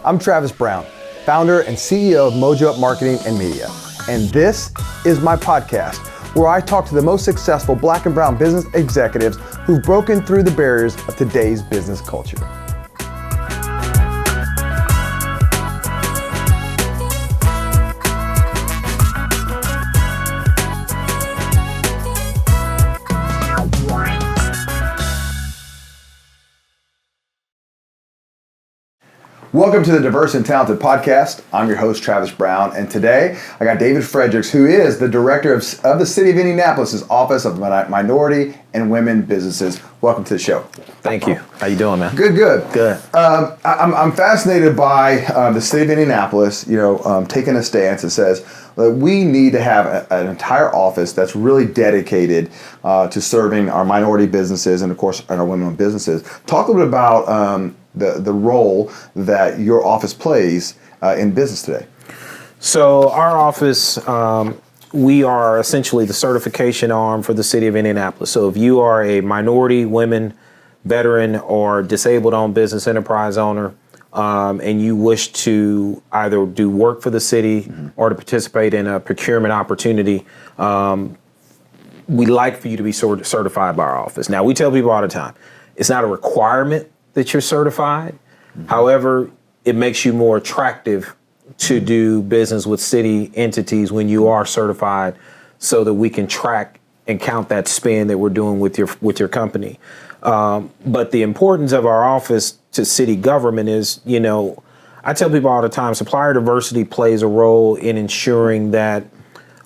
I'm Travis Brown, founder and CEO of Mojo Marketing and Media. And this is my podcast, where I talk to the most successful Black and brown business executives who've broken through the barriers of today's business culture. Welcome to the Diverse and Talented Podcast. I'm your host, Travis Brown, and today I got David Fredricks, who is the director of the City of Indianapolis' Office of Minority and Women Businesses. Welcome to the show. Thank you. How you doing, man? Good. I'm fascinated by the City of Indianapolis, taking a stance that says that we need to have an entire office that's really dedicated to serving our minority businesses and, of course, our women-owned businesses. Talk a little bit about the role that your office plays in business today. So our office, we are essentially the certification arm for the City of Indianapolis. So if you are a minority, women, veteran, or disabled-owned business enterprise owner, and you wish to either do work for the city or to participate in a procurement opportunity, we like for you to be certified by our office. Now, we tell people all the time, it's not a requirement that you're certified. However, it makes you more attractive to do business with city entities when you are certified, so that we can track and count that spend that we're doing with your company. But the importance of our office to city government is, I tell people all the time, supplier diversity plays a role in ensuring that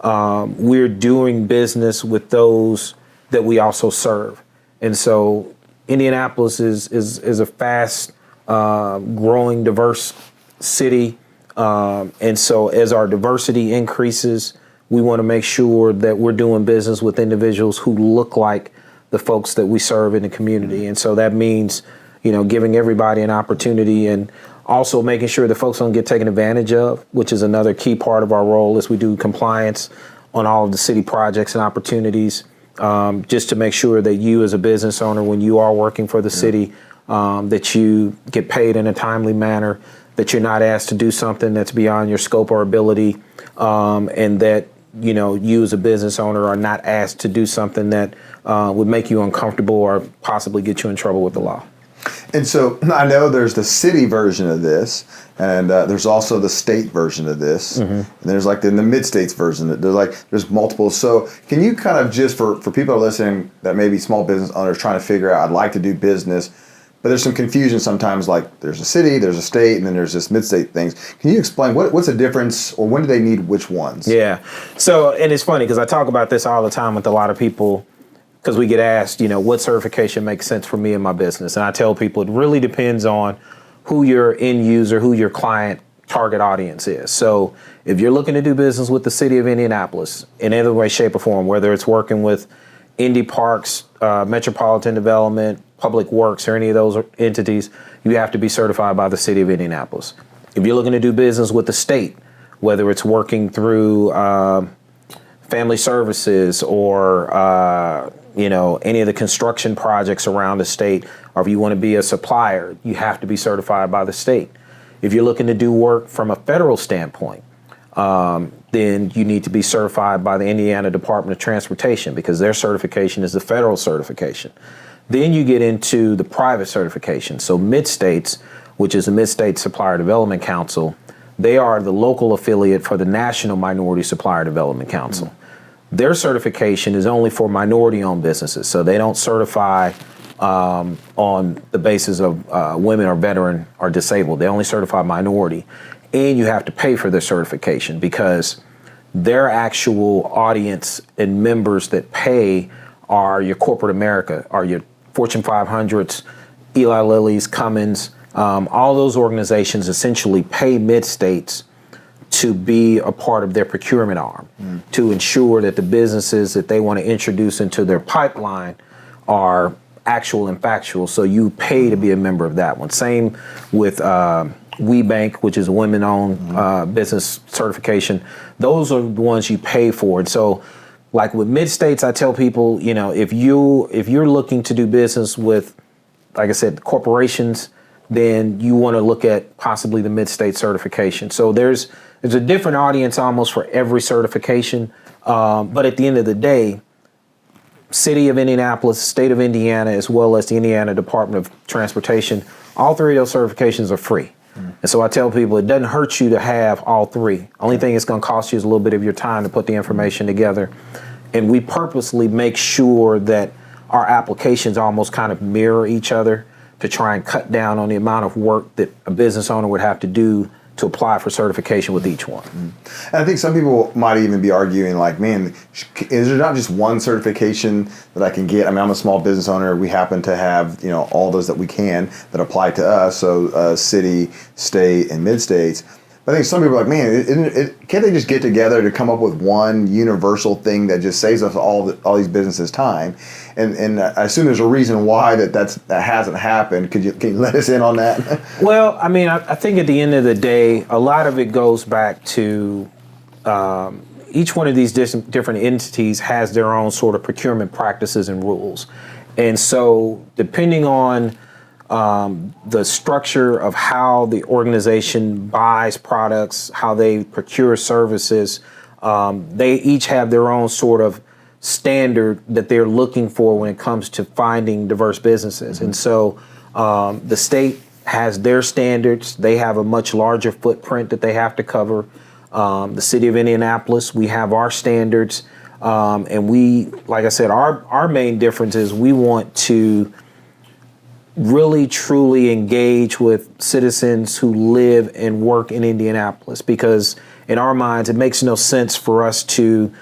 we're doing business with those that we also serve. And so Indianapolis is a fast growing, diverse city. And so as our diversity increases, we want to make sure that we're doing business with individuals who look like the folks that we serve in the community. And so that means, giving everybody an opportunity, and also making sure that folks don't get taken advantage of, which is another key part of our role as we do compliance on all of the city projects and opportunities. Just to make sure that you as a business owner, when you are working for the city, that you get paid in a timely manner, that you're not asked to do something that's beyond your scope or ability, and that you as a business owner are not asked to do something that would make you uncomfortable or possibly get you in trouble with the law. And so I know there's the city version of this, and there's also the state version of this, and there's like the mid-states version. There's multiple. So can you kind of just, for people who are listening that may be small business owners trying to figure out, I'd like to do business, but there's some confusion sometimes, like there's a city, there's a state, and then there's this mid-state things. Can you explain what's the difference, or when do they need which ones? Yeah. So, and it's funny because I talk about this all the time with a lot of people, because we get asked, what certification makes sense for me and my business. And I tell people it really depends on who your end user, who your client target audience is. So if you're looking to do business with the City of Indianapolis in any way, shape, or form, whether it's working with Indy Parks, Metropolitan Development, Public Works, or any of those entities, you have to be certified by the City of Indianapolis. If you're looking to do business with the state, whether it's working through family services or any of the construction projects around the state, or if you want to be a supplier, you have to be certified by the state. If you're looking to do work from a federal standpoint, then you need to be certified by the Indiana Department of Transportation, because their certification is the federal certification. Then you get into the private certification. So Mid-States, which is the Mid-State Supplier Development Council, they are the local affiliate for the National Minority Supplier Development Council. Their certification is only for minority-owned businesses, so they don't certify on the basis of women or veteran or disabled. They only certify minority, and you have to pay for their certification, because their actual audience and members that pay are your corporate America, are your Fortune 500s, Eli Lilly's, Cummins. All those organizations essentially pay Mid-States to be a part of their procurement arm, to ensure that the businesses that they want to introduce into their pipeline are actual and factual. So you pay to be a member of that one. Same with WeBank, which is a women-owned business certification. Those are the ones you pay for. And so, like with Mid-States, I tell people, if you're looking to do business with, like I said, corporations then you want to look at possibly the mid-state certification. So there's a different audience almost for every certification. But at the end of the day, City of Indianapolis, State of Indiana, as well as the Indiana Department of Transportation, all three of those certifications are free. And so I tell people it doesn't hurt you to have all three. Only thing it's going to cost you is a little bit of your time to put the information together. And we purposely make sure that our applications almost kind of mirror each other to try and cut down on the amount of work that a business owner would have to do to apply for certification with each one. And I think some people might even be arguing like, man, is there not just one certification that I can get? I mean, I'm a small business owner. We happen to have, all those that we can that apply to us. So city, state, and mid-states. But I think some people are like, man, can't they just get together to come up with one universal thing that just saves us all these businesses time? And I assume there's a reason why that hasn't happened. Can you let us in on that? Well, I mean, I think at the end of the day, a lot of it goes back to each one of these different entities has their own sort of procurement practices and rules. And so depending on the structure of how the organization buys products, how they procure services, they each have their own sort of standard that they're looking for when it comes to finding diverse businesses. And so the state has their standards. They have a much larger footprint that they have to cover. The City of Indianapolis, we have our standards. And we, like I said, our main difference is we want to really truly engage with citizens who live and work in Indianapolis, because in our minds, it makes no sense for us to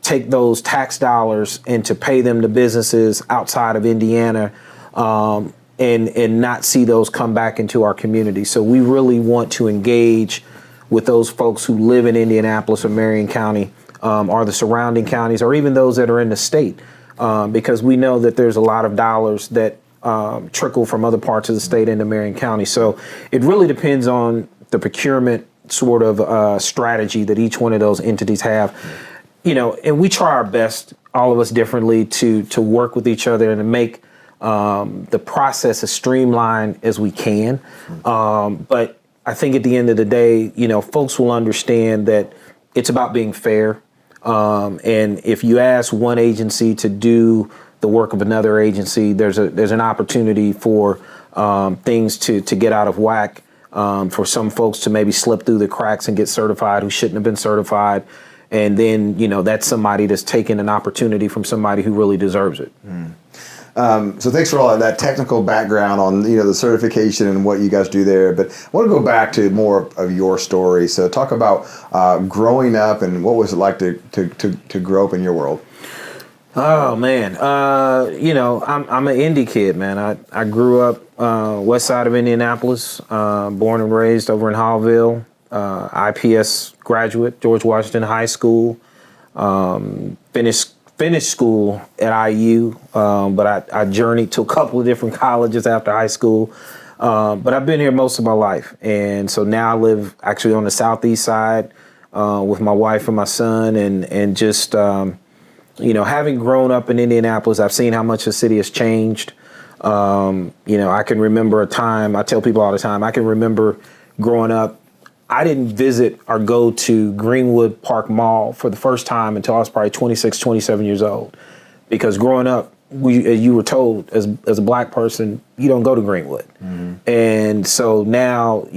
take those tax dollars and to pay them to businesses outside of Indiana and not see those come back into our community. So we really want to engage with those folks who live in Indianapolis or Marion County or the surrounding counties, or even those that are in the state, because we know that there's a lot of dollars that trickle from other parts of the state into Marion County. So it really depends on the procurement sort of strategy that each one of those entities have. And we try our best, all of us differently, to work with each other and to make the process as streamlined as we can. But I think at the end of the day, folks will understand that it's about being fair. And if you ask one agency to do the work of another agency, there's an opportunity for things to get out of whack, for some folks to maybe slip through the cracks and get certified who shouldn't have been certified. And then, that's somebody that's taking an opportunity from somebody who really deserves it. So thanks for all of that technical background on the certification and what you guys do there. But I want to go back to more of your story. So talk about growing up and what was it like to grow up in your world. Oh man, I'm an indie kid, man. I grew up west side of Indianapolis, born and raised over in Hallville. IPS graduate, George Washington High School. Finished school at IU, but I journeyed to a couple of different colleges after high school. But I've been here most of my life, and so now I live actually on the southeast side with my wife and my son, and just having grown up in Indianapolis, I've seen how much the city has changed. I can remember a time. I tell people all the time, I can remember growing up. I didn't visit or go to Greenwood Park Mall for the first time until I was probably 26, 27 years old. Because growing up, you were told as a black person, you don't go to Greenwood. Mm-hmm. And so now,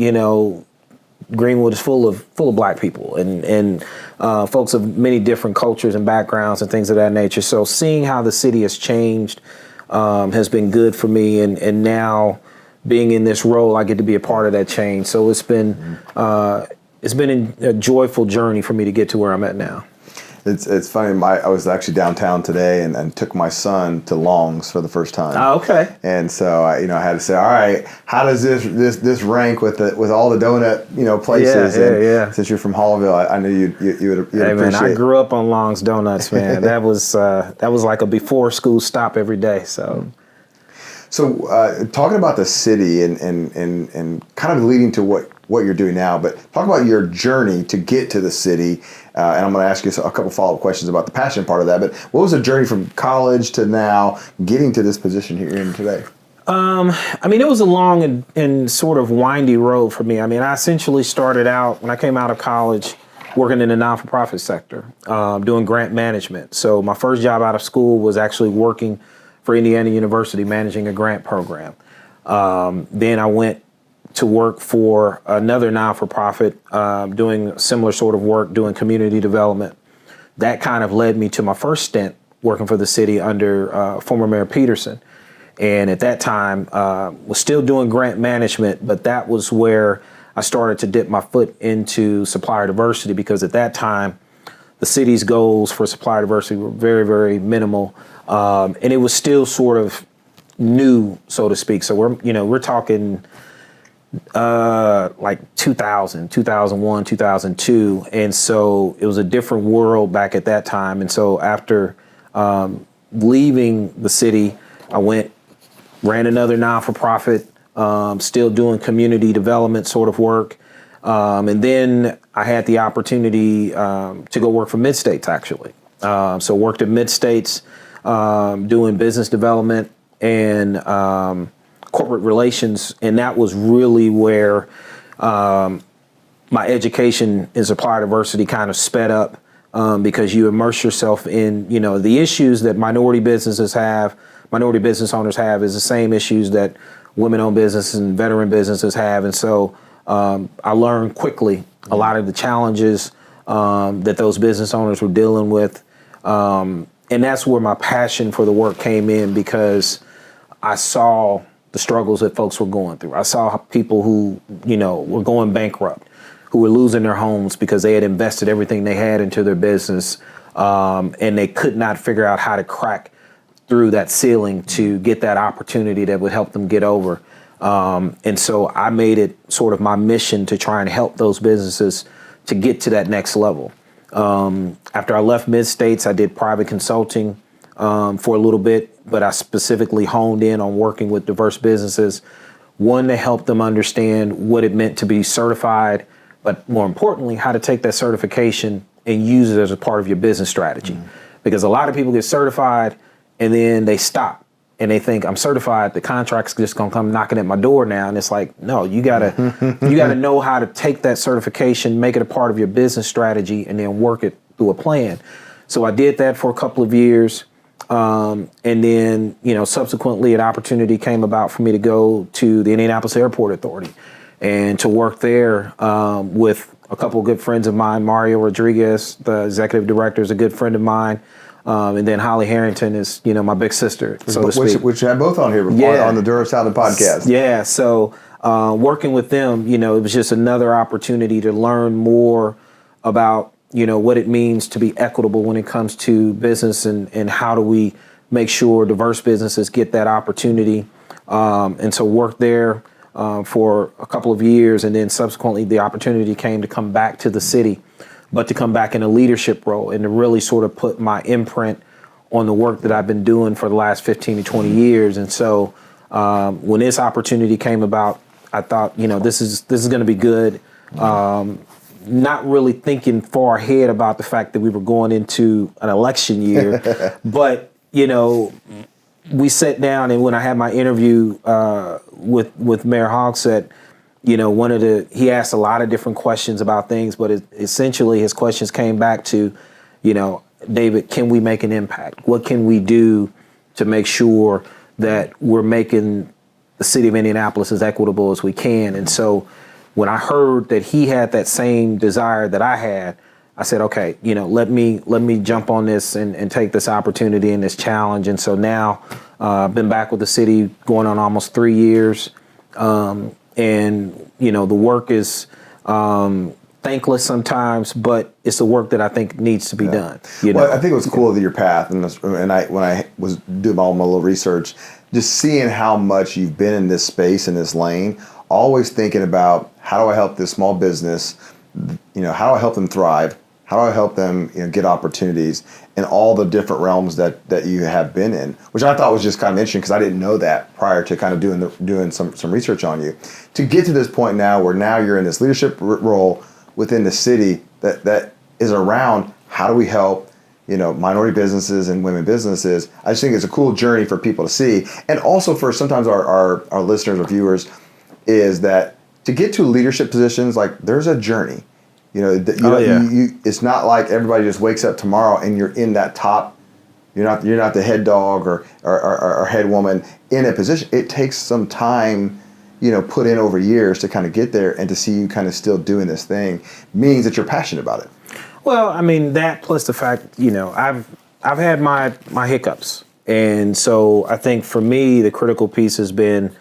Greenwood is full of black people and folks of many different cultures and backgrounds and things of that nature. So seeing how the city has changed has been good for me. And now, being in this role, I get to be a part of that change. So it's been a joyful journey for me to get to where I'm at now. It's funny. I was actually downtown today and took my son to Long's for the first time. Oh, okay. And so I had to say, all right, how does this rank with all the donut places? Yeah. Since you're from Hallville, I knew you'd appreciate. Hey man, I grew up on Long's Donuts, man. that was like a before school stop every day. So talking about the city and kind of leading to what you're doing now, but talk about your journey to get to the city. And I'm going to ask you a couple follow-up questions about the passion part of that. But what was the journey from college to now getting to this position here in today? I mean, it was a long and sort of windy road for me. I mean, I essentially started out when I came out of college working in the non-for-profit sector, doing grant management. So my first job out of school was actually working for Indiana University, managing a grant program. Then I went to work for another non-for-profit, doing similar sort of work, doing community development. That kind of led me to my first stint working for the city under former Mayor Peterson. And at that time, was still doing grant management, but that was where I started to dip my foot into supplier diversity, because at that time, the city's goals for supplier diversity were very, very minimal. And it was still sort of new, so to speak. So we're talking like 2000, 2001, 2002. And so it was a different world back at that time. And so after leaving the city, I ran another non-for-profit, still doing community development sort of work. And then I had the opportunity to go work for Mid-States, actually. So worked at Mid-States, doing business development and corporate relations. And that was really where my education in supplier diversity kind of sped up, because you immerse yourself in, the issues that minority business owners have is the same issues that women-owned businesses and veteran businesses have. And so I learned quickly a lot of the challenges that those business owners were dealing with. And that's where my passion for the work came in, because I saw the struggles that folks were going through. I saw people who, were going bankrupt, who were losing their homes because they had invested everything they had into their business, and they could not figure out how to crack through that ceiling to get that opportunity that would help them get over. And so I made it sort of my mission to try and help those businesses to get to that next level. After I left Mid-States, I did private consulting for a little bit, but I specifically honed in on working with diverse businesses, one, to help them understand what it meant to be certified, but more importantly, how to take that certification and use it as a part of your business strategy. Because a lot of people get certified and then they stop and they think, I'm certified, the contract's just gonna come knocking at my door now. And it's like, no, you gotta know how to take that certification, make it a part of your business strategy, and then work it through a plan. So I did that for a couple of years. And then, subsequently an opportunity came about for me to go to the Indianapolis Airport Authority and to work there with a couple of good friends of mine. Mario Rodriguez, the executive director, is a good friend of mine. And then Holly Harrington is, my big sister, so to speak. Which I had both on here before, on the Durham Sound podcast. Yeah, so working with them, it was just another opportunity to learn more about, what it means to be equitable when it comes to business, and how do we make sure diverse businesses get that opportunity. And so worked there for a couple of years, and then subsequently the opportunity came to come back to the city, but to come back in a leadership role and to really sort of put my imprint on the work that I've been doing for the last 15 to 20 years. And so when this opportunity came about, I thought, this is going to be good. Not really thinking far ahead about the fact that we were going into an election year, but, we sat down, and when I had my interview with Mayor Hogsett, he asked a lot of different questions about things, but essentially his questions came back to, David, can we make an impact? What can we do to make sure that we're making the city of Indianapolis as equitable as we can? And so when I heard that he had that same desire that I had, I said, okay, let me jump on this and take this opportunity and this challenge. And so now I've been back with the city going on almost 3 years. And, the work is thankless sometimes, but it's the work that I think needs to be done. Well, I think it was cool that your path, and when I was doing all my little research, just seeing how much you've been in this space, in this lane, always thinking about, how do I help this small business? How do I help them thrive? How do I help them get opportunities in all the different realms that you have been in, which I thought was just kind of interesting, because I didn't know that prior to kind of doing some research on you. To get to this point now where now you're in this leadership role within the city that is around, how do we help minority businesses and women businesses. I just think it's a cool journey for people to see. And also for sometimes our listeners or viewers is that to get to leadership positions, like there's a journey. It's not like everybody just wakes up tomorrow and you're in that top. You're not the head dog or head woman in a position. It takes some time, put in over years to kind of get there, and to see you kind of still doing this thing means that you're passionate about it. Well, I mean, that plus the fact, I've had my hiccups. And so I think for me, the critical piece has been,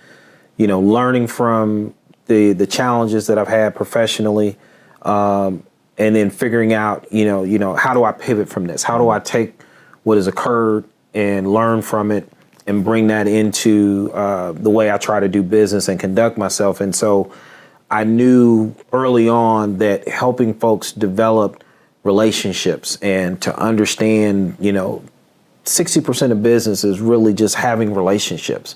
learning from the challenges that I've had professionally, and then figuring out, how do I pivot from this? How do I take what has occurred and learn from it and bring that into the way I try to do business and conduct myself? And so I knew early on that helping folks develop relationships and to understand, 60% of business is really just having relationships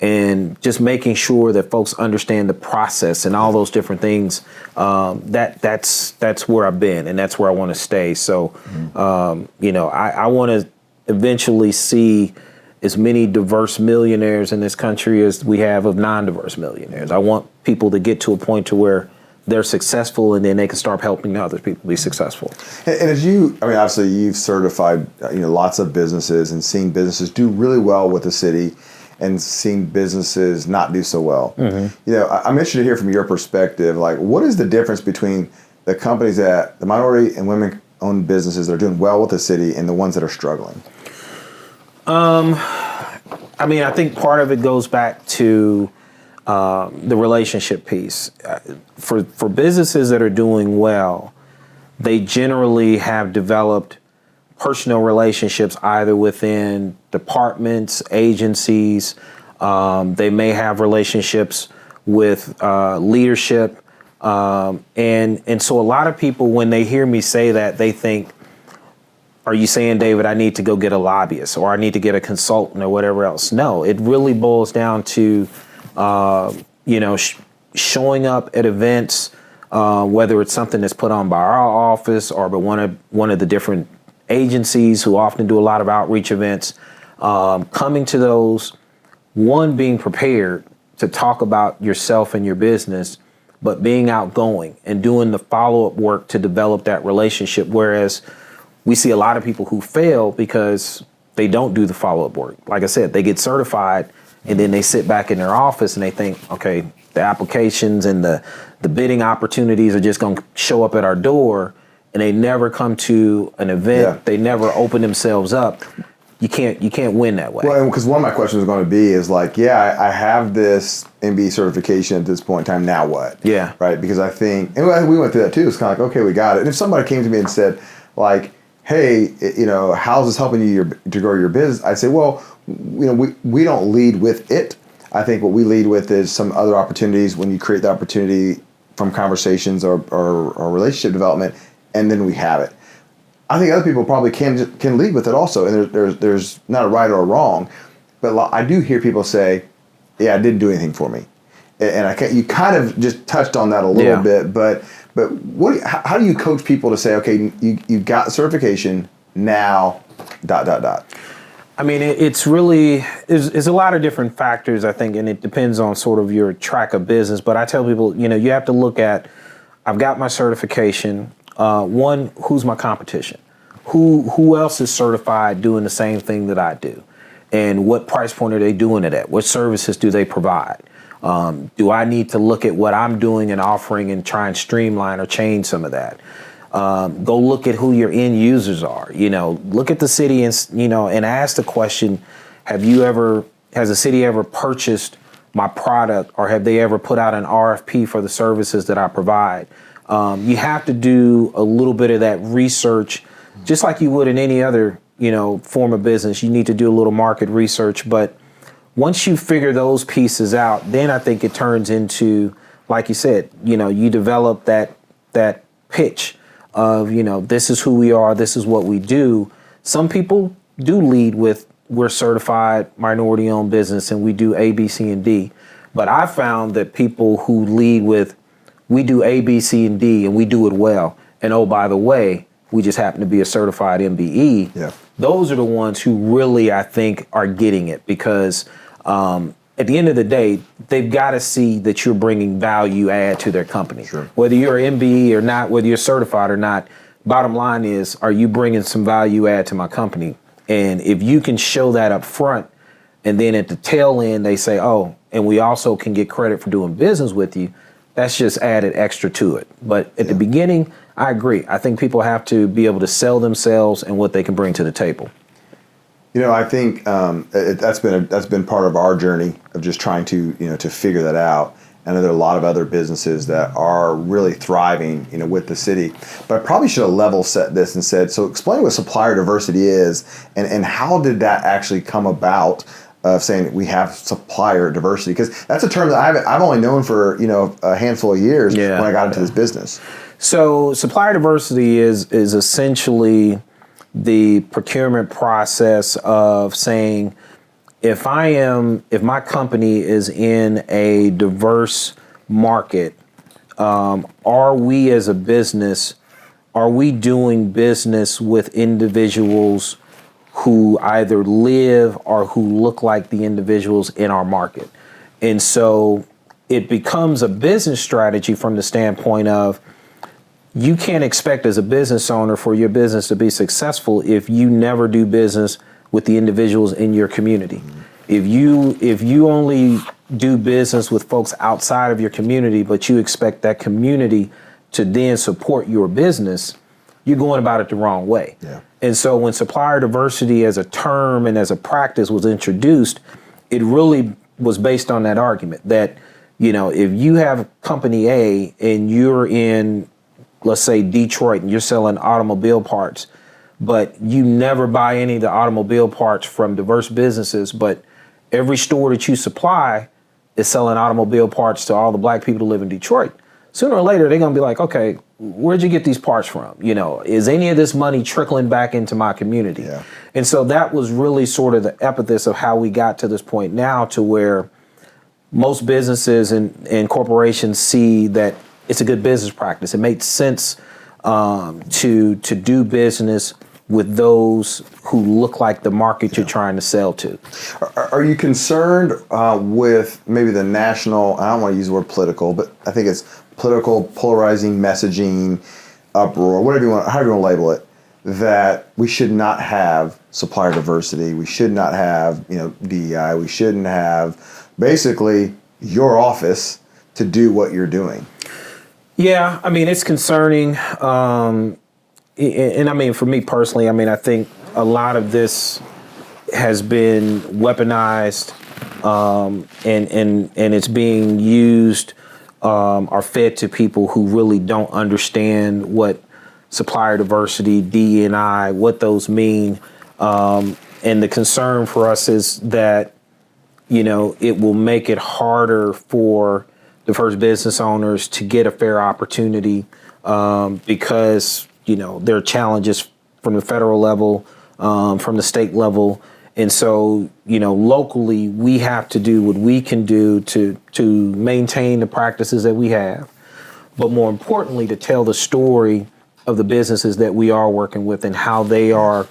and just making sure that folks understand the process and all those different things. That's where I've been, and that's where I want to stay. So, I want to eventually see as many diverse millionaires in this country as we have of non-diverse millionaires. I want people to get to a point to where they're successful, and then they can start helping other people be successful. And as obviously you've certified, lots of businesses and seen businesses do really well with the city and seen businesses not do so well. Mm-hmm. I'm interested to hear from your perspective, like what is the difference between the companies the minority and women-owned businesses that are doing well with the city and the ones that are struggling? I think part of it goes back to the relationship piece. For businesses that are doing well, they generally have developed personal relationships either within departments, agencies. They may have relationships with leadership. And so a lot of people, when they hear me say that, they think, are you saying, David, I need to go get a lobbyist or I need to get a consultant or whatever else? No, it really boils down to showing up at events, whether it's something that's put on by our office or by one of the different agencies who often do a lot of outreach events, coming to those, one, being prepared to talk about yourself and your business, but being outgoing and doing the follow-up work to develop that relationship. Whereas we see a lot of people who fail because they don't do the follow-up work. Like I said, they get certified and then they sit back in their office and they think, okay, the applications and the bidding opportunities are just going to show up at our door, and they never come to an event. Yeah. They never open themselves up. You can't win that way. Well, because one of my questions is going to be is like, I have this MBE certification at this point in time. Now what? Yeah. Right. Because I think, and we went through that too. It's kind of like, okay, we got it. And if somebody came to me and said, like, hey, how's this helping you to grow your business? I'd say, well, we don't lead with it. I think what we lead with is some other opportunities when you create the opportunity from conversations or relationship development, and then we have it. I think other people probably can lead with it also, and there's not a right or a wrong, but I do hear people say, yeah, it didn't do anything for me. And you kind of just touched on that a little bit, but how do you coach people to say, okay, you got the certification, now ... I mean, it's really, there's a lot of different factors, I think, and it depends on sort of your track of business. But I tell people, you have to look at, I've got my certification. One, who's my competition? Who else is certified doing the same thing that I do? And what price point are they doing it at? What services do they provide? Do I need to look at what I'm doing and offering and try and streamline or change some of that? Go look at who your end users are. Look at the city and ask the question: has the city ever purchased my product, or have they ever put out an RFP for the services that I provide? You have to do a little bit of that research, just like you would in any other form of business. You need to do a little market research, but once you figure those pieces out, then I think it turns into, like you said, you develop that pitch of, this is who we are, this is what we do. Some people do lead with, we're certified minority-owned business and we do A, B, C, and D. But I found that people who lead with, we do A, B, C, and D and we do it well. And oh, by the way, we just happen to be a certified MBE. Yeah. Those are the ones who really, I think, are getting it because at the end of the day, they've got to see that you're bringing value add to their company. Sure. Whether you're an MBE or not, whether you're certified or not, bottom line is, are you bringing some value add to my company? And if you can show that up front, and then at the tail end, they say, oh, and we also can get credit for doing business with you, that's just added extra to it. But at the beginning, I agree. I think people have to be able to sell themselves and what they can bring to the table. You know, I think that's been part of our journey of just trying to to figure that out. I know there are a lot of other businesses that are really thriving, with the city. But I probably should have level set this and said, so explain what supplier diversity is, and how did that actually come about? Of saying we have supplier diversity, because that's a term that I've only known for a handful of years when I got into this business. So supplier diversity is essentially the procurement process of saying, if my company is in a diverse market, are we as a business, are we doing business with individuals who either live or who look like the individuals in our market? And so it becomes a business strategy from the standpoint of, you can't expect as a business owner for your business to be successful if you never do business with the individuals in your community. If you only do business with folks outside of your community, but you expect that community to then support your business, you're going about it the wrong way. Yeah. And so when supplier diversity as a term and as a practice was introduced, it really was based on that argument that, if you have company A and you're in, let's say, Detroit, and you're selling automobile parts, but you never buy any of the automobile parts from diverse businesses, but every store that you supply is selling automobile parts to all the black people who live in Detroit. Sooner or later, they're going to be like, okay, where'd you get these parts from? Is any of this money trickling back into my community? Yeah. And so that was really sort of the epithet of how we got to this point now, to where most businesses and corporations see that it's a good business practice. It makes sense to do business with those who look like the market you're trying to sell to. Are you concerned with maybe the national, I don't want to use the word political, but I think it's political polarizing messaging, uproar, however you want to label it, that we should not have supplier diversity, we should not have DEI, we shouldn't have basically your office to do what you're doing? Yeah, I mean, it's concerning. And I mean, for me personally, I think a lot of this has been weaponized, and it's being used or fed to people who really don't understand what supplier diversity, DE&I, what those mean. And the concern for us is that, it will make it harder for diverse business owners to get a fair opportunity because there are challenges from the federal level, from the state level. And so, locally, we have to do what we can do to maintain the practices that we have, but more importantly, to tell the story of the businesses that we are working with and how they are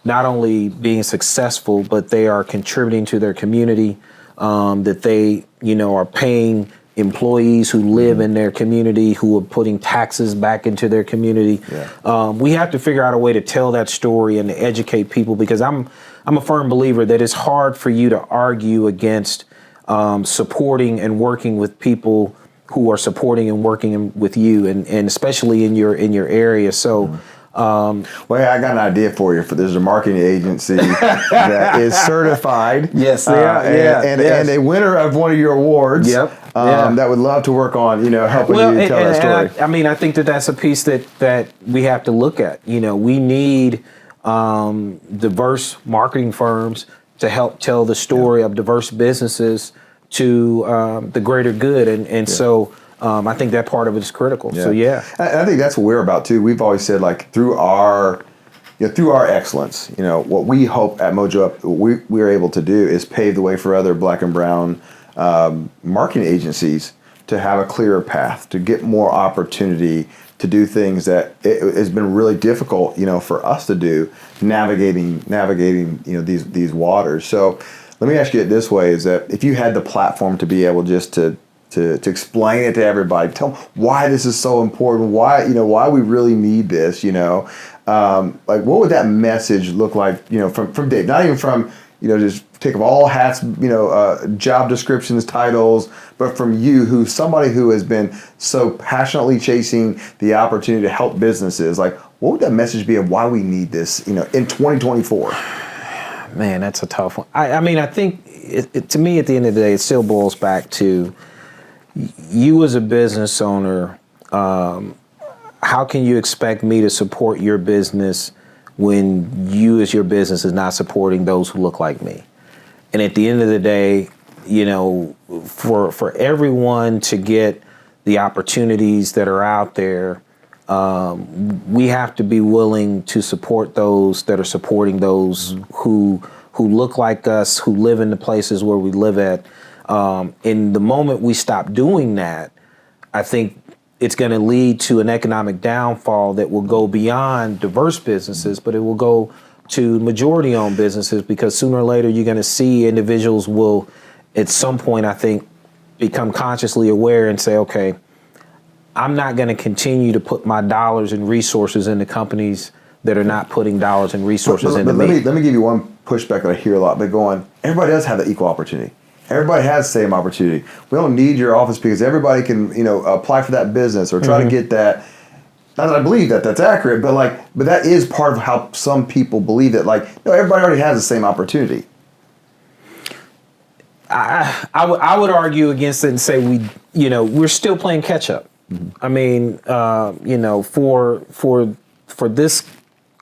not only being successful, but they are contributing to their community, that they, are paying employees who live in their community, who are putting taxes back into their community. Yeah. We have to figure out a way to tell that story and to educate people, because I'm a firm believer that it's hard for you to argue against supporting and working with people who are supporting and working with you, and especially in your area. So. Well, hey, I got an idea for you. There's a marketing agency that is certified. Yes, they are. And a winner of one of your awards. Yep. That would love to work on, helping you tell that story. I think that's a piece that we have to look at. We need diverse marketing firms to help tell the story of diverse businesses to the greater good, and so. I think that part of it is critical. Yeah. So I think that's what we're about too. We've always said, like, through our excellence, what we hope at Mojo Up we are able to do is pave the way for other Black and brown marketing agencies to have a clearer path, to get more opportunity to do things that it has been really difficult, for us to do, navigating, these waters. So let me ask you it this way: is that if you had the platform to be able just to explain it to everybody, tell them why this is so important, why we really need this, like what would that message look like, from Dave, not even from, just take of all hats, job descriptions, titles, but from you, who's somebody who has been so passionately chasing the opportunity to help businesses. Like, what would that message be of why we need this, in 2024? Man, that's a tough one. I mean, I think to me, at the end of the day, it still boils back to you as a business owner. How can you expect me to support your business when you as your business is not supporting those who look like me? And at the end of the day, for everyone to get the opportunities that are out there, we have to be willing to support those that are supporting those who look like us, who live in the places where we live at. In the moment we stop doing that, I think it's going to lead to an economic downfall that will go beyond diverse businesses, but it will go to majority-owned businesses, because sooner or later you're going to see individuals will, at some point, I think, become consciously aware and say, okay, I'm not going to continue to put my dollars and resources into companies that are not putting dollars and resources into me. Let me give you one pushback that I hear a lot. But everybody does have the equal opportunity. Everybody has the same opportunity. We don't need your office because everybody can, apply for that business or try to get that. Not that I believe that that's accurate, but that is part of how some people believe that. No, everybody already has the same opportunity. I would argue against it and say we're still playing catch up. Mm-hmm. I mean, for this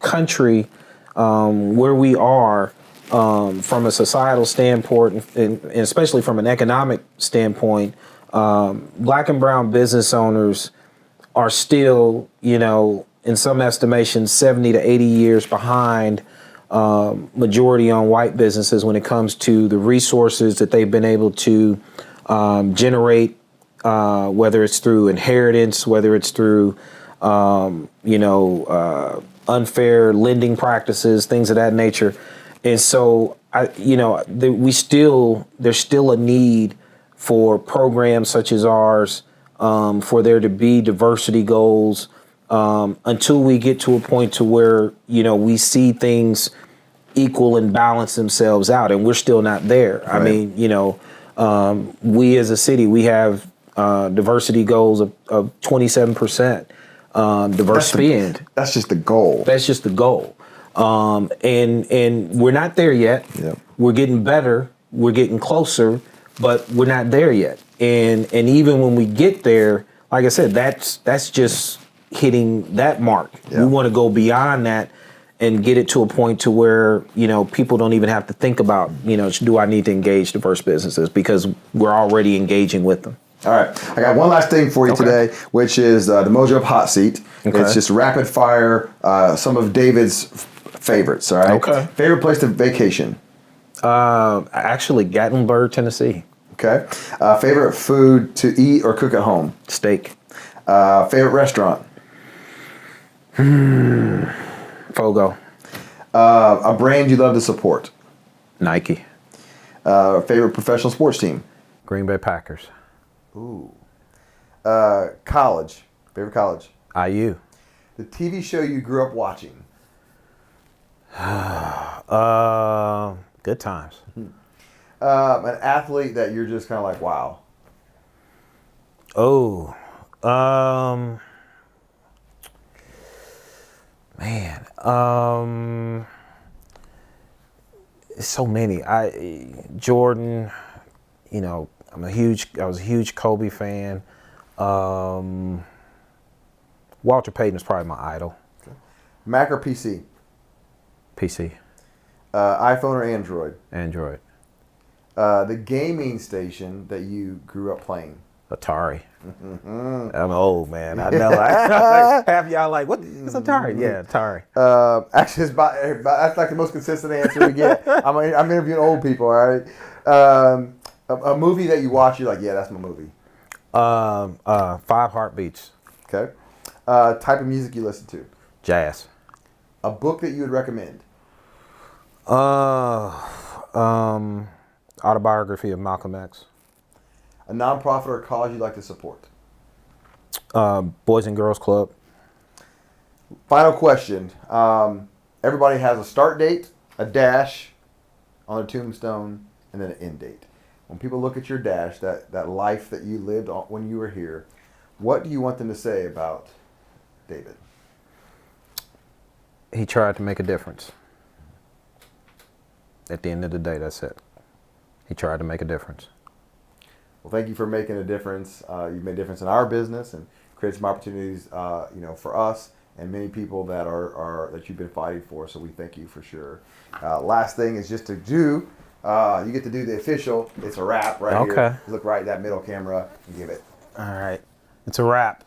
country, where we are, from a societal standpoint, and especially from an economic standpoint, Black and brown business owners are still, in some estimations, 70 to 80 years behind majority-owned white businesses when it comes to the resources that they've been able to generate, whether it's through inheritance, whether it's through, unfair lending practices, things of that nature. And so, there's still a need for programs such as ours, for there to be diversity goals, until we get to a point to where, we see things equal and balance themselves out. And we're still not there. Right. I mean, we as a city, we have diversity goals of 27%, diverse spend. That's just the goal. That's just the goal. And we're not there yet. Yep. We're getting better. We're getting closer, but we're not there yet. And even when we get there, like I said, that's just hitting that mark. Yep. We want to go beyond that and get it to a point to where, people don't even have to think about, do I need to engage diverse businesses, because we're already engaging with them. All right. I got one last thing for you today, which is the Mojo Hot Seat. Okay. It's just rapid fire, some of David's favorites. All right. Okay. Favorite place to vacation? Actually, Gatlinburg, Tennessee. Okay. Favorite food to eat or cook at home? Steak. Favorite restaurant? Fogo. A brand you love to support? Nike. Favorite professional sports team? Green Bay Packers. Ooh. College. Favorite college? IU. The TV show you grew up watching? Good Times. An athlete that you're just kind of like, wow. Oh. Man. So many. Jordan, I was a huge Kobe fan. Walter Payton is probably my idol. Okay. Mac or PC? PC. iPhone or Android? Android. The gaming station that you grew up playing? Atari. Mm-hmm. I'm old, man. I know. Half y'all like, what is Atari? Yeah, Atari. Actually, that's like the most consistent answer we get. I'm interviewing old people, all right? A movie that you watch, you're like, yeah, that's my movie. 5 heartbeats. Okay. Type of music you listen to. Jazz. A book that you would recommend. Autobiography of Malcolm X. A nonprofit or cause you'd like to support. Boys and Girls Club. Final question. Everybody has a start date, a dash on their tombstone, and then an end date. When people look at your dash, that life that you lived when you were here, what do you want them to say about David? He tried to make a difference. At the end of the day, that's it. He tried to make a difference. Well, thank you for making a difference. You've made a difference in our business and created some opportunities, for us and many people that that you've been fighting for. So we thank you for sure. Last thing is just to do. You get to do the official. It's a wrap right here. Okay. Look right at that middle camera and give it. All right. It's a wrap.